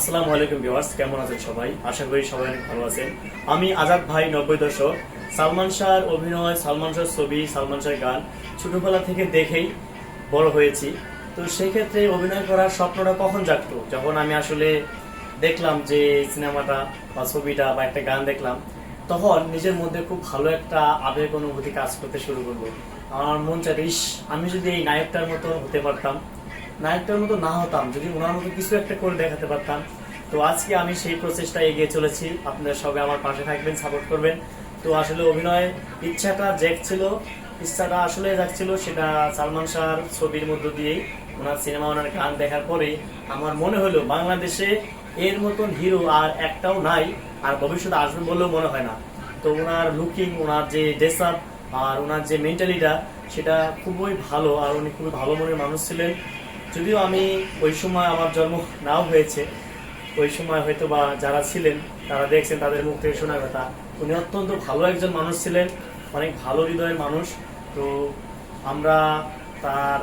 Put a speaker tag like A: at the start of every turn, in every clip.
A: আসসালামু আলাইকুম ভিউয়ার্স, কেমন আছেন সবাই? আশা করি সবাই অনেক ভালো আছেন। আমি আজাদ ভাই, 90 দশক সালমান শাহর অভিনয়, সালমান শাহর ছবি, সালমান শাহর গান ছোটবেলা থেকে দেখেই বড় হয়েছি। তো সেই ক্ষেত্রে অভিনয় করার স্বপ্নটা কখন জাগতো? যখন আমি আসলে দেখলাম যে সিনেমাটা বা ছবিটা বা একটা গান দেখলাম, তখন নিজের মধ্যে খুব ভালো একটা আবেগ অনুভূতি কাজ করতে শুরু করলো। আমার মন চাইতো, ইস, আমি যদি এই নায়কটার মতো হতে পারতাম, নায়কটার মতো না হতাম, যদি ওনার মতো কিছু একটা করে দেখাতে পারতাম। তো আজকে আমি সেই প্রচেষ্টা এগিয়ে চলেছি। আপনারা সবাই আমার পাশে থাকবেন, সাপোর্ট করবেন। তো আসলে অভিনয় ইচ্ছাটা আসলে যাচ্ছিল, সেটা সালমান শাহর ছবির মধ্য দিয়েই, ওনার সিনেমা, ওনার গান দেখার পরে আমার মনে হলো বাংলাদেশে এর মতন হিরো আর একটাও নাই, আর ভবিষ্যতে আসবে বলেও মনে হয় না। তো ওনার লুকিং, ওনার যে ড্রেস আপ আর ওনার যে মেন্টালিটা, সেটা খুবই ভালো, আর উনি খুবই ভালো মনের মানুষ ছিলেন। যদিও আমি ওই সময় আমার জন্ম নাও হয়েছে, ওই সময় হয়তো বা যারা ছিলেন তারা দেখছেন, তাদের মুখ থেকে শোনার কথা, উনি অত্যন্ত ভালো একজন মানুষ ছিলেন, অনেক ভালো হৃদয়ের মানুষ। তো আমরা তার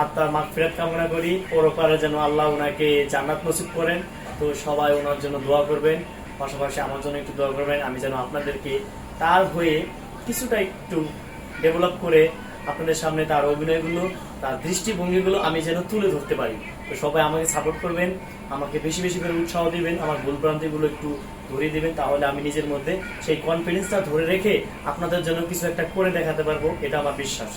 A: আত্মার মাগফিরাত কামনা করি, পরকালে যেন আল্লাহ ওনাকে জান্নাত নসিব করেন। তো সবাই ওনার জন্য দোয়া করবেন, পাশাপাশি আমার জন্য একটু দোয়া করবেন, আমি যেন আপনাদেরকে তার হয়ে কিছুটা একটু ডেভেলপ করে আপনাদের সামনে তার অভিনয়গুলো, তার দৃষ্টিভঙ্গিগুলো আমি যেন তুলে ধরতে পারি। তো সবাই আমাকে সাপোর্ট করবেন, আমাকে বেশি বেশি করে উৎসাহ দিবেন, আমার ভুল ভ্রান্তিগুলো একটু ধরিয়ে দিবেন, তাহলে আমি নিজের মধ্যে সেই কনফিডেন্সটা ধরে রেখে আপনাদের জন্য কিছু একটা করে দেখাতে পারবো, এটা আমার বিশ্বাস।